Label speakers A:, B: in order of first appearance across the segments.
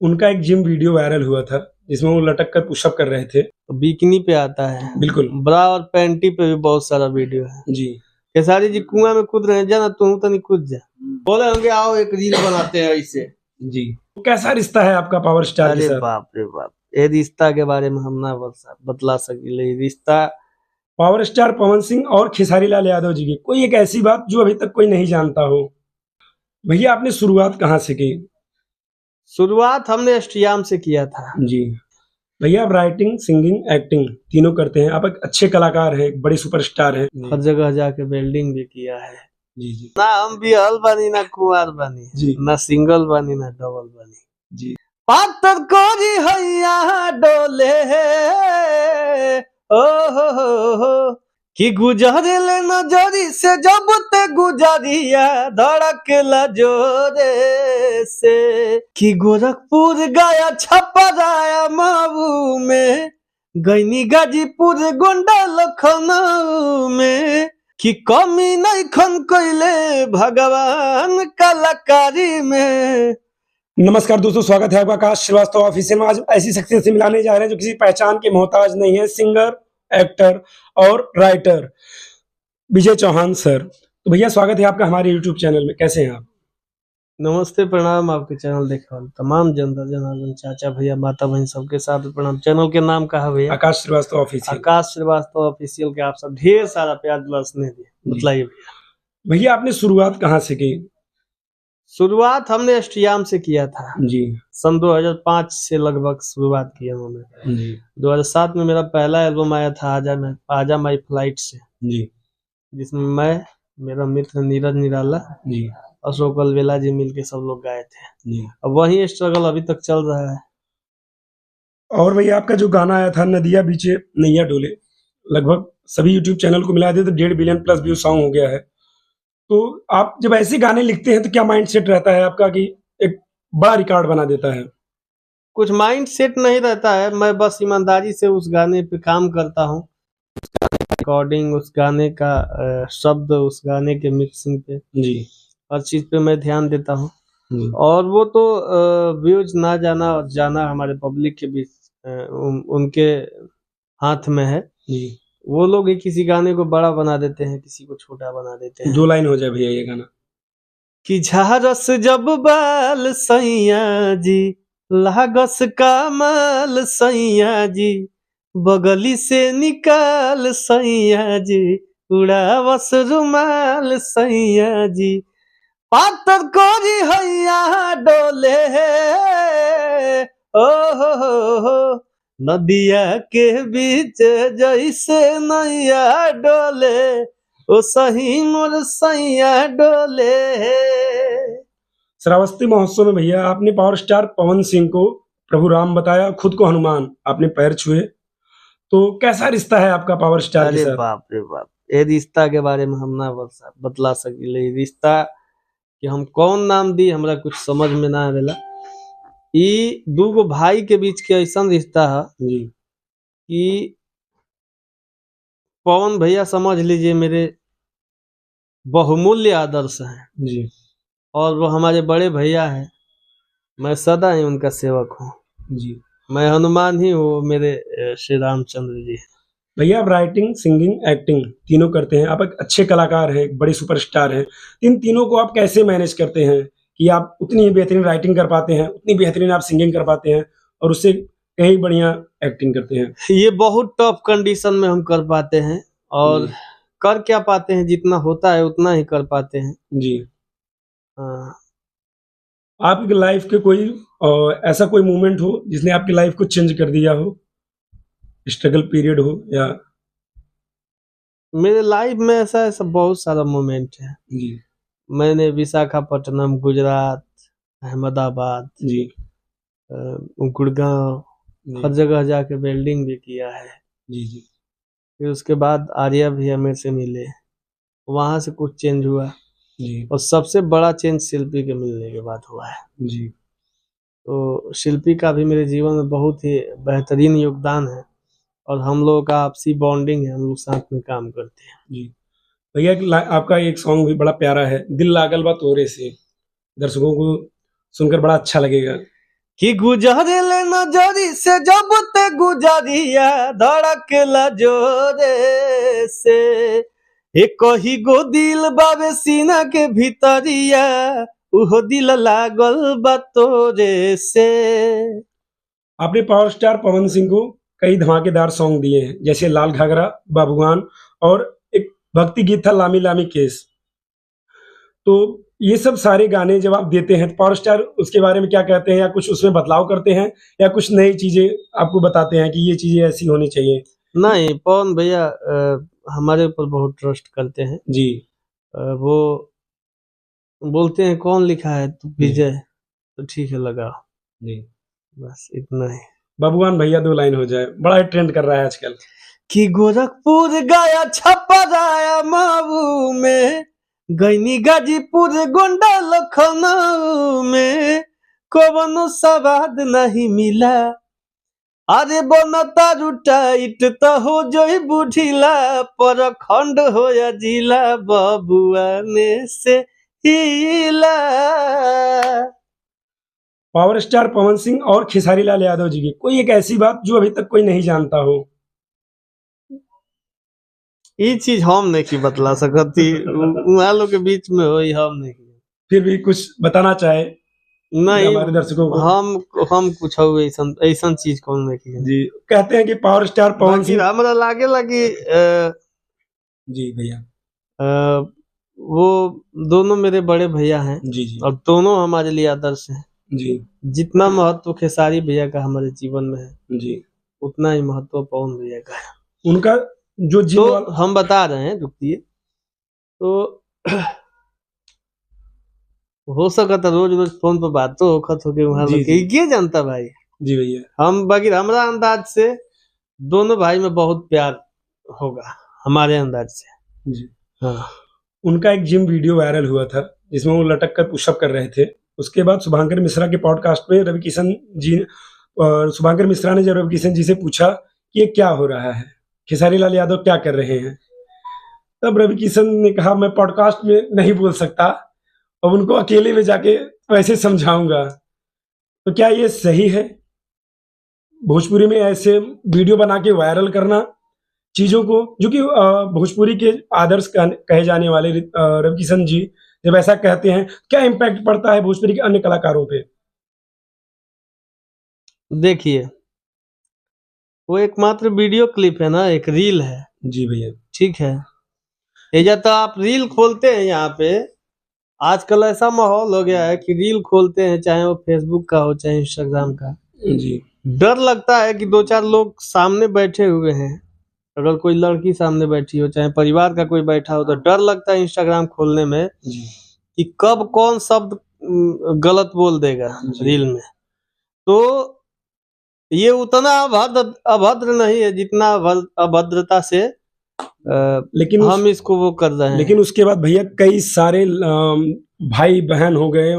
A: उनका एक gym video viral हुआ था जिसमें वो लटक कर पुशअप कर रहे थे।
B: तो बिकनी पे आता है,
A: बिल्कुल
B: ब्रा और पैंटी पे भी बहुत सारा वीडियो है।
A: जी।
B: खेसारी जी कुआं में कूद रहे हैं, जाना तुम तो नहीं कूद जा, बोले होंगे आओ एक रील बनाते हैं ऐसे
A: जी। कैसा रिश्ता है आपका पावर स्टार के
B: अरे
A: साथ?
B: बाप रे बाप, ये रिश्ता के बारे में हम ना बतला सकिले। रिश्ता
A: पावर स्टार पवन सिंह और खेसारी लाल यादव जी की कोई एक ऐसी बात जो अभी तक कोई नहीं जानता हो। भैया आपने शुरुआत कहाँ से की?
B: शुरुआत हमने एसटीएम से किया था
A: जी। भैया आप राइटिंग, सिंगिंग, एक्टिंग तीनों करते हैं। आप एक अच्छे कलाकार हैं, एक बड़े सुपरस्टार हैं।
B: हर जगह जाके बिल्डिंग भी किया है।
A: जी जी
B: ना हम बिहल बनी ना कुंवार बनी
A: जी।
B: ना सिंगल बनी ना डबल बनी
A: जी।
B: पातर कोरी हैया डोले ओ हो कि गुजरले नजरी से जब ते गुजरिया धड़कला जोरे से कि गोरखपुर गया छपराया मऊ में गईनी गाजीपुर गोंडा लखनऊ में कि कमी नहीं खन कैले भगवान कलाकारी में।
A: नमस्कार दोस्तों, स्वागत है आपका आकाश श्रीवास्तव ऑफिशियल में। आज ऐसी शख्सियत से मिलाने जा रहे हैं जो किसी पहचान के मोहताज नहीं है। सिंगर, एक्टर और राइटर विजय चौहान सर। तो भैया स्वागत है आपका हमारे यूट्यूब चैनल में। कैसे हैं आप?
B: नमस्ते, प्रणाम। आपके चैनल देखने वाले तमाम जनता जनार्दन, चाचा भैया, माता बहन सबके साथ प्रणाम। चैनल के नाम कहा भैया?
A: आकाश श्रीवास्तव ऑफिशियल।
B: आकाश श्रीवास्तव ऑफिशियल के आप सब ढेर सारा प्यार दुलार स्नेह दिए। बताइए भैया।
A: भैया आपने शुरुआत कहाँ से की?
B: शुरुआत हमने एसटीएम से किया था
A: जी।
B: सन 2005 से लगभग शुरुआत की हमने।
A: जी
B: 2007 में मेरा पहला एल्बम आया था आजा माई फ्लाइट से,
A: जी
B: जिसमें मैं, मेरा मित्र नीरज निराला,
A: जी
B: अशोक अलवेला जी मिलके सब लोग गाए थे।
A: जी।
B: अब वही स्ट्रगल अभी तक चल रहा है।
A: और भैया आपका जो गाना आया था नदिया बीचे नैया डोले, लगभग सभी यूट्यूब चैनल को मिला दे तो 1.5 बिलियन प्लस व्यू सॉन्ग हो गया है। तो आप जब ऐसे गाने लिखते हैं तो क्या माइंड सेट रहता है आपका कि एक बड़ा रिकॉर्ड बना देता है?
B: कुछ माइंड सेट नहीं रहता है, मैं बस ईमानदारी से उस गाने पे काम करता हूँ। रिकॉर्डिंग, उस गाने का शब्द, उस गाने के मिक्सिंग पे,
A: जी
B: हर चीज पे मैं ध्यान देता हूँ।
A: जी
B: और वो तो व्यूज ना जाना और जाना हमारे पब्लिक के बीच उनके हाथ में है।
A: जी।
B: वो लोग ही किसी गाने को बड़ा बना देते हैं, किसी को छोटा बना देते हैं।
A: 2 लाइन हो जाए भैया ये गाना।
B: कि झारस जब बाल सैया जी, लागस का माल सैया जी, बगली से निकाल सैया जी, उड़ावस रुमाल सैया जी, पातर कोरी हैया डोले ओ हो नदिया के बीच जैसे नैया डोले ओ सही मोर सैया डोले।
A: श्रावस्ती महोत्सव में भैया आपने पावर स्टार पवन सिंह को प्रभु राम बताया, खुद को हनुमान, आपने पैर छुए। तो कैसा रिश्ता है आपका पावर स्टार के
B: अरे
A: साथ?
B: बाप रे बाप, ये रिश्ता के बारे में हम ना बतला सकिले। रिश्ता कि हम कौन नाम दी, हमरा कुछ समझ में ना आवेला। ई दूगो भाई के बीच के ऐसा रिश्ता है
A: जी
B: कि पवन भैया समझ लीजिए मेरे बहुमूल्य आदर्श हैं,
A: जी
B: और वो हमारे बड़े भैया हैं। मैं सदा ही उनका सेवक हूँ।
A: जी।
B: मैं हनुमान ही हूँ, मेरे श्री रामचंद्र जी।
A: भैया आप राइटिंग, सिंगिंग, एक्टिंग तीनों करते हैं। आप एक अच्छे कलाकार हैं, एक बड़े सुपरस्टार हैं। इन तीनों को आप कैसे मैनेज करते हैं कि आप उतनी ही बेहतरीन राइटिंग कर पाते हैं, उतनी बेहतरीन आप सिंगिंग कर पाते हैं और उससे कहीं बढ़िया एक्टिंग करते हैं?
B: ये बहुत टफ कंडीशन में हम कर पाते हैं, और कर क्या पाते हैं, जितना होता है उतना ही कर पाते हैं
A: जी।
B: हाँ।
A: आपकी लाइफ के कोई ऐसा कोई मोमेंट हो जिसने आपकी लाइफ को चेंज कर दिया हो, स्ट्रगल पीरियड हो या?
B: मेरे लाइफ में ऐसा बहुत सारा मोमेंट है।
A: जी
B: मैंने विशाखापट्टनम, गुजरात, अहमदाबाद,
A: जी
B: गुड़गांव, हर जगह जाके वेल्डिंग भी किया है।
A: जी जी
B: फिर उसके बाद आर्या भैया मेरे से मिले, वहां से कुछ चेंज हुआ,
A: जी
B: और सबसे बड़ा चेंज शिल्पी के मिलने के बाद हुआ है।
A: जी।
B: तो शिल्पी का भी मेरे जीवन में बहुत ही बेहतरीन योगदान है, और हम लोगों का आपसी बॉन्डिंग है, हम लोग साथ में काम करते हैं।
A: जी भैया आपका एक सॉन्ग भी बड़ा प्यारा है, दिल लागल बा तोरे से, दर्शकों को सुनकर बड़ा अच्छा लगेगा।
B: कि गुजरे नजरी से जब ते गुजरिया धड़कला जोरे से एक ही गो दिल बाबे सीना के भीतरिया उहो दिल लागल बा तोरे से।
A: आपने पावर स्टार पवन सिंह को कई धमाकेदार सॉन्ग दिए हैं, जैसे लाल घाघरा, बाबूआन और एक भक्ति गीत था लामी लामी केस। तो ये सब सारे गाने जब आप देते हैं तो पावर स्टार उसके बारे में क्या कहते हैं, या कुछ उसमें बदलाव करते हैं, या कुछ नई चीजें आपको बताते हैं कि ये चीजें ऐसी होनी चाहिए?
B: नहीं, पवन भैया हमारे ऊपर बहुत ट्रस्ट करते हैं।
A: जी।
B: वो बोलते हैं कौन लिखा है तो विजय, तो ठीक है लगाओ,
A: जी।
B: बस इतना ही।
A: बाबूआन भैया 2 लाइन हो जाए, बड़ा ट्रेंड कर रहा है आजकल।
B: कि गोरखपुर गया छपराया मऊ में, गईनी गाजीपुर गोंडा लखनऊ में, कवनो स्वाद नहीं मिला, अरे बनता टाइट तो हो जोई बुढ़िला, पर खंड हो या जिला बबुआ ने से हिला।
A: पावर स्टार पवन सिंह और खेसारी लाल यादव जी की कोई एक ऐसी बात जो अभी तक कोई नहीं जानता हो?
B: ये चीज हम नहीं की बतला सकती, वहाँ लोग के बीच में हो, हम नहीं की।
A: फिर भी कुछ बताना चाहे
B: नहीं,
A: हमारे दर्शकों को?
B: हम कुछ ऐसा चीज कौन नहीं की।
A: जी, कहते हैं कि पावर स्टार पवन सिंह,
B: हमरा लागे लगी
A: जी भैया,
B: वो दोनों मेरे बड़े भैया हैं।
A: जी जी,
B: और दोनों हमारे लिए आदर्श हैं।
A: जी
B: जितना महत्व खेसारी भैया का हमारे जीवन में है,
A: जी,
B: उतना ही महत्व पवन भैया का है।
A: उनका जो
B: तो हम बता रहे हैं, रुकिए। तो हो सका था रोज रोज फोन पर बात तो होखत हो गए वहां, ये जानता भाई।
A: जी भैया,
B: हम बाकी हमरा अंदाज से दोनों भाई में बहुत प्यार होगा, हमारे अंदाज से।
A: जी।
B: हाँ।
A: उनका एक जिम वीडियो वायरल हुआ था जिसमें वो लटक कर पुशअप कर रहे थे। उसके बाद शुभांकर मिश्रा के पॉडकास्ट में रवि किशन जी, शुभांकर मिश्रा ने जब रवि किशन जी से पूछा कि ये क्या हो रहा है, खेसारी लाल यादव क्या कर रहे हैं, तब रवि किशन ने कहा मैं पॉडकास्ट में नहीं बोल सकता, अब उनको अकेले में जाके वैसे समझाऊंगा। तो क्या ये सही है भोजपुरी में ऐसे वीडियो बना के वायरल करना चीजों को, जो कि भोजपुरी के आदर्श कहे जाने वाले रवि किशन जी जब ऐसा कहते हैं, क्या इम्पैक्ट पड़ता है भोजपुरी के अन्य कलाकारों पे?
B: देखिए, वो एकमात्र वीडियो क्लिप है ना, एक रील है।
A: जी भैया, ठीक
B: है। ये तो आप रील खोलते हैं यहाँ पे, आजकल ऐसा माहौल हो गया है कि रील खोलते हैं, चाहे वो फेसबुक का हो चाहे इंस्टाग्राम का, जी, डर लगता है कि 2-4 लोग सामने बैठे हुए हैं, अगर कोई लड़की सामने बैठी हो चाहे परिवार का कोई बैठा हो, तो डर लगता है इंस्टाग्राम खोलने में कि कब कौन शब्द गलत बोल देगा रील में। तो ये उतना अभद्र नहीं है जितना अभद्रता से लेकिन हम इसको वो कर रहे हैं।
A: लेकिन उसके बाद भैया कई सारे भाई बहन हो गए,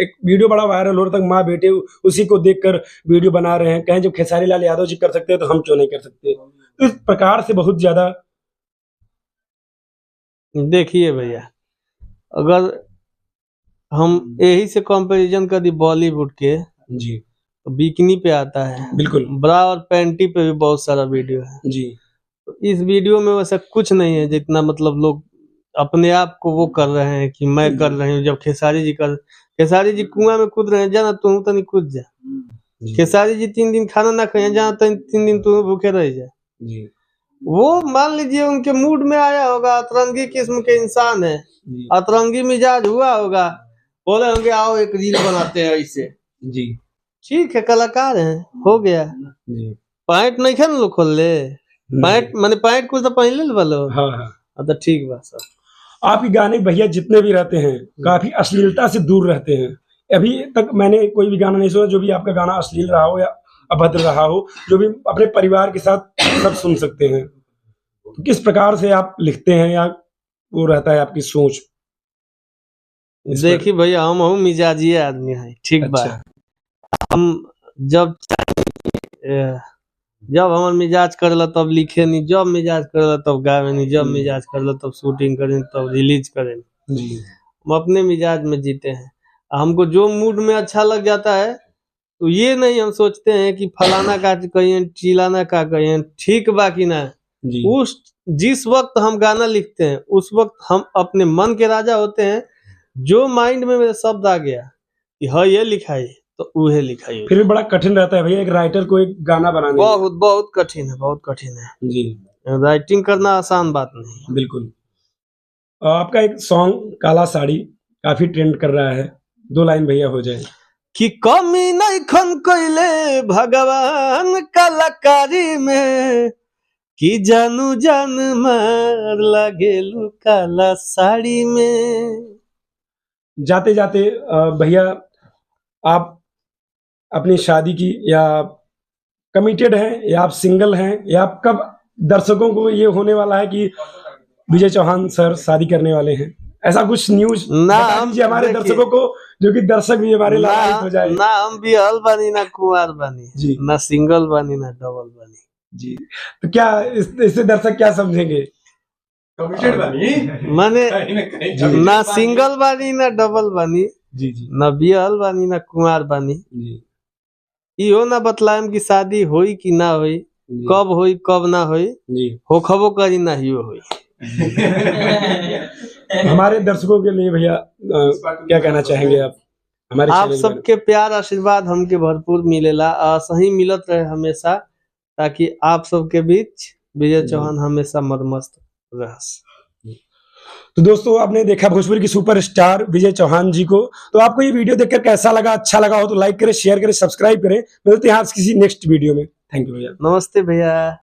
A: एक वीडियो बड़ा वायरल हो रहा था, माँ बेटे उसी को देखकर वीडियो बना रहे हैं, कहें जब खेसारी लाल यादव जी कर सकते हैं तो हम क्यों नहीं कर सकते। तो इस प्रकार से बहुत ज्यादा।
B: देखिए भैया, अगर हम यही से कंपैरिजन कर दी बॉलीवुड के, जी, तो बिकनी पे आता है, बिल्कुल, ब्रा और पैंटी पे भी बहुत सारा वीडियो है जी। तो इस वीडियो में वैसा कुछ नहीं है जितना मतलब लोग अपने आप को वो कर रहे हैं कि मैं कर रही हूँ। जब खेसारी जी कुआं में कूद रहे हैं, जाना तू तो नहीं कूद जा। खेसारी जी 3 दिन खाना ना खाए, जाना 3 दिन तू भूखे रह जा। वो मान लीजिए उनके मूड में आया होगा, अतरंगी किस्म के इंसान है, अतरंगी मिजाज हुआ होगा, बोले होंगे आओ एक रील बनाते हैं ऐसे जी, ठीक है, कलाकार हैं, हो गया जी। पैंट नहीं खेल लो खोल ले, पैंट माने पैंट कुछ तो पहन ले वालो। हाँ तो ठीक बात सर।
A: आपके गाने भैया जितने भी रहते हैं काफी अश्लीलता से दूर रहते हैं। अभी तक मैंने कोई भी गाना नहीं सुना जो भी आपका गाना अश्लील रहा हो या अभद्र रहा हो, जो भी अपने परिवार के साथ सब सुन सकते हैं। तो किस प्रकार से आप लिखते हैं या वो रहता है आपकी सोच?
B: देखिए भैया, हम मिजाजी आदमी है, ठीक बात। हम जब हमार मिजाज करला तब लिखे नहीं, जब मिजाज करला तब गावे नहीं, जब मिजाज करला तब शूटिंग करें तब रिलीज करें जी। हम अपने मिजाज में जीते हैं, हमको जो मूड में अच्छा लग जाता है तो ये नहीं हम सोचते हैं कि फलाना का कहिए चिलाना का कहिए ठीक बा कि ना।
A: जी
B: उस जिस वक्त हम गाना लिखते हैं उस वक्त हम अपने मन के राजा होते हैं। जो माइंड में मेरे शब्द आ गया कि हाँ ये लिखाई तो उहे लिखाई।
A: फिर भी बड़ा कठिन रहता है भैया एक राइटर को एक गाना बनाने में।
B: बहुत बहुत कठिन है, बहुत कठिन है।
A: जी
B: राइटिंग करना आसान बात नहीं है।
A: बिल्कुल। आपका एक सॉन्ग काला साड़ी काफी ट्रेंड कर रहा है, 2 लाइन भैया हो जाए।
B: कि कमी नहीं खन कैले भगवान कलाकारी में कि जानू जान मार लागेलू काला साड़ी में।
A: जाते जाते भैया आप अपनी शादी की या कमिटेड हैं या आप सिंगल हैं या आप कब दर्शकों को ये होने वाला है कि विजय चौहान सर शादी करने वाले हैं, ऐसा कुछ न्यूज
B: ना
A: बता
B: हम
A: दीजिए हमारे
B: देखिए,
A: दर्शकों को, जो कि दर्शक भी हमारे लाभान्वित हो जाए।
B: ना हम बिहल बानी ना कुंवार बानी
A: जी
B: ना सिंगल बानी ना डबल बानी।
A: जी, तो क्या इससे दर्शक क्या समझेंगे?
C: कमिटेड बनी
B: माने
C: कहीं ना कहीं
B: ना सिंगल बानी ना डबल बानी
A: जी जी
B: ना बिहल बानी ना कुंवार बानी।
A: जी
B: इहो ना बतलाएम कि शादी होई कि ना होई,
A: जी,
B: कब होई कब ना होई,
A: जी
B: होखबो करी ना हियो होई।
A: हमारे दर्शकों के लिए भैया क्या कहना चाहेंगे आप हमारे
B: आप
A: चैनल पर?
B: सबके प्यार आशीर्वाद हमके भरपूर मिलेला और सही मिलत रहे हमेशा, ताकि आप सबके बीच विजय चौहान हमेशा मदमस्त रहस।
A: तो दोस्तों आपने देखा भोजपुरी की सुपरस्टार विजय चौहान जी को। तो आपको ये वीडियो देखकर कैसा लगा? अच्छा लगा हो तो लाइक करें, शेयर करें, सब्सक्राइब करें। मिलते हैं आज किसी नेक्स्ट वीडियो में। थैंक यू भैया।
B: नमस्ते भैया।